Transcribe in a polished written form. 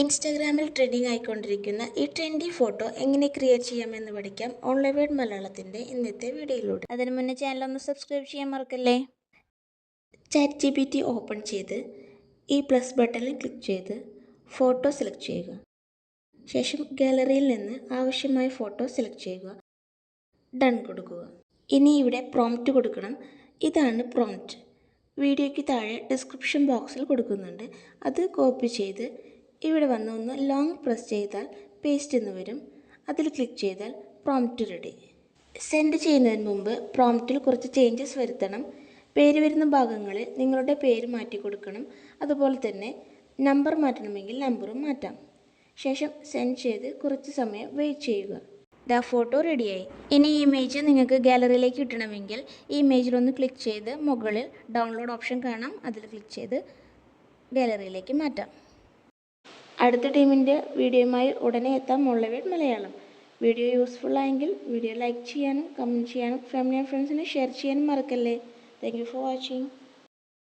ഇൻസ്റ്റാഗ്രാമിൽ ട്രെൻഡിങ് ആയിക്കൊണ്ടിരിക്കുന്ന ഈ trendy photo എങ്ങനെ ക്രിയേറ്റ് ചെയ്യാമെന്ന് പഠിക്കാം ഓൺലൈൻ വേഡ് മലയാളത്തിൻ്റെ ഇന്നത്തെ വീഡിയോയിലൂടെ. അതിനു മുന്നേ ചാനൽ ഒന്ന് സബ്സ്ക്രൈബ് ചെയ്യാൻ മറക്കല്ലേ. ചാറ്റ് GPT ഓപ്പൺ ചെയ്ത് ഈ പ്ലസ് ബട്ടണിൽ ക്ലിക്ക് ചെയ്ത് ഫോട്ടോ സെലക്ട് ചെയ്യുക. ശേഷം ഗാലറിയിൽ നിന്ന് ആവശ്യമായ ഫോട്ടോ സെലക്ട് ചെയ്യുക. ഡൺ കൊടുക്കുക. ഇനി ഇവിടെ പ്രോംപ്റ്റ് കൊടുക്കണം. ഇതാണ് പ്രോംപ്റ്റ്. വീഡിയോയ്ക്ക് താഴെ ഡിസ്ക്രിപ്ഷൻ ബോക്സിൽ കൊടുക്കുന്നുണ്ട്. അത് കോപ്പി ചെയ്ത് ഇവിടെ വന്ന് ഒന്ന് ലോങ് പ്രസ് ചെയ്താൽ പേസ്റ്റ് എന്ന് വരും. അതിൽ ക്ലിക്ക് ചെയ്താൽ പ്രോംപ്റ്റ് റെഡി. സെൻഡ് ചെയ്യുന്നതിന് മുമ്പ് പ്രോംപ്റ്റിൽ കുറച്ച് ചേഞ്ചസ് വരുത്തണം. പേര് വരുന്ന ഭാഗങ്ങളിൽ നിങ്ങളുടെ പേര് മാറ്റി കൊടുക്കണം. അതുപോലെ തന്നെ നമ്പർ മാറ്റണമെങ്കിൽ നമ്പറും മാറ്റാം. ശേഷം സെൻഡ് ചെയ്ത് കുറച്ച് സമയം വെയിറ്റ് ചെയ്യുക. ദാ ഫോട്ടോ റെഡിയായി. ഇനി ഈ ഇമേജ് നിങ്ങൾക്ക് ഗാലറിയിലേക്ക് കിട്ടണമെങ്കിൽ ഈ ഇമേജിലൊന്ന് ക്ലിക്ക് ചെയ്ത് മുകളിൽ ഡൗൺലോഡ് ഓപ്ഷൻ കാണാം. അതിൽ ക്ലിക്ക് ചെയ്ത് ഗാലറിയിലേക്ക് മാറ്റാം. അടുത്ത ടീമിൻ്റെ വീഡിയോയുമായി ഉടനെ എത്താം online word Malayalam. Video useful ആയെങ്കിൽ വീഡിയോ ലൈക്ക് ചെയ്യാനും കമൻറ്റ് ചെയ്യാനും ഫാമിലി ആൻഡ് ഫ്രണ്ട്സിന് ഷെയർ ചെയ്യാനും മറക്കല്ലേ. Thank you for watching.